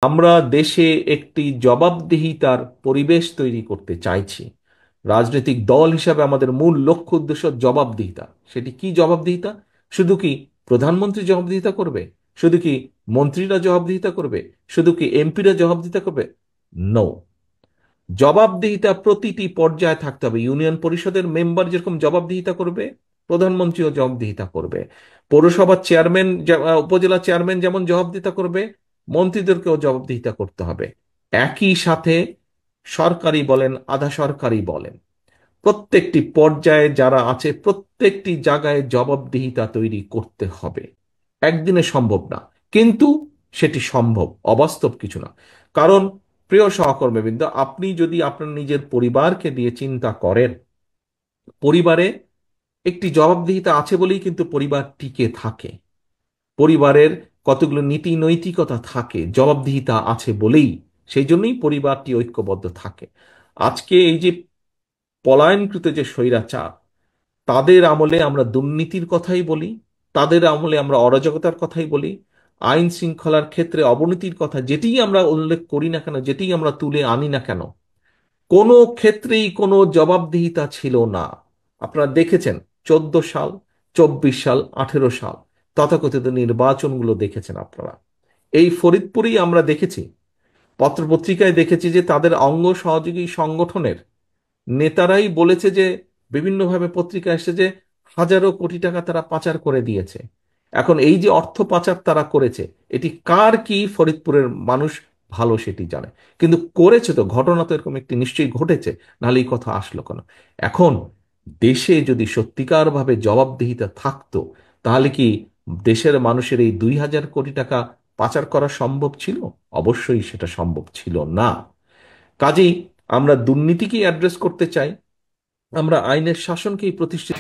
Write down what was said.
আমরা দেশে একটি জবাবদিহিতার পরিবেশ তৈরি করতে চাইছি। রাজনৈতিক দল হিসাবে আমাদের মূল লক্ষ্য উদ্দেশ্য জবাবদিহিতা। সেটি কি জবাবদিহিতা? শুধু কি প্রধানমন্ত্রী জবাবদিহিতা করবে? শুধু কি মন্ত্রীরা জবাবদিহিতা করবে? শুধু কি এমপিরা জবাবদিহিতা করবে? নো। জবাবদিহিতা প্রতিটি পর্যায়ে থাকতে হবে। ইউনিয়ন পরিষদের মেম্বার যেরকম জবাবদিহিতা করবে, প্রধানমন্ত্রীও জবাবদিহিতা করবে। পৌরসভার চেয়ারম্যান, উপজেলা চেয়ারম্যান যেমন জবাবদিহিতা করবে, মন্ত্রীদেরকেও জবাবদিহিতা করতে হবে। একই সাথে সরকারি বলেন, আধা সরকারি বলেন, প্রত্যেকটি পর্যায়ে যারা আছে প্রত্যেকটি জায়গায় জবাবদিহিতা তৈরি করতে হবে। একদিনে সম্ভব না, কিন্তু সেটি সম্ভব, অবাস্তব কিছু না। কারণ প্রিয় সহকর্মীবৃন্দ, আপনি যদি আপনার নিজের পরিবারকে দিয়ে চিন্তা করেন, পরিবারে একটি জবাবদিহিতা আছে বলেই কিন্তু পরিবার টিকে থাকে। পরিবারের কতগুলো নীতি নৈতিকতা থাকে, জবাবদিহিতা আছে বলেই, সেই জন্যই পরিবারটি ঐক্যবদ্ধ থাকে। আজকে এই যে পলায়নকৃত যে স্বৈরাচার, তাদের আমলে আমরা দুর্নীতির কথাই বলি, তাদের আমলে আমরা অরাজকতার কথাই বলি, আইন শৃঙ্খলার ক্ষেত্রে অবনতির কথা যেটিই আমরা উল্লেখ করি না কেন, যেটিই আমরা তুলে আনি না কেন, কোনো ক্ষেত্রেই কোনো জবাবদিহিতা ছিল না। আপনারা দেখেছেন 14 সাল, 24 সাল, 18 সাল, তথাকথিত নির্বাচনগুলো দেখেছেন আপনারা। এই ফরিদপুরেই আমরা দেখেছি, পত্রপত্রিকায় দেখেছি যে তাদের অঙ্গ সহযোগী সংগঠনের নেতারাই বলেছে যে, বিভিন্নভাবে পত্রিকা এসেছে যে হাজারো কোটি টাকা তারা পাচার করে দিয়েছে। এখন এই যে অর্থ পাচার তারা করেছে, এটি কার কি ফরিদপুরের মানুষ ভালো সেটি জানে। কিন্তু করেছে তো, ঘটনা তো এরকম একটি নিশ্চয়ই ঘটেছে, নাহলে এই কথা আসলো কেন? এখন দেশে যদি সত্যিকারভাবে জবাবদিহিতা থাকতো, তাহলে কি দেশের মানুষের এই 2,000 কোটি টাকা পাচার করা সম্ভব ছিল? অবশ্যই সেটা সম্ভব ছিল না। কাজেই আমরা দুর্নীতিকেই অ্যাড্রেস করতে চাই, আমরা আইনের শাসনকেই প্রতিষ্ঠিত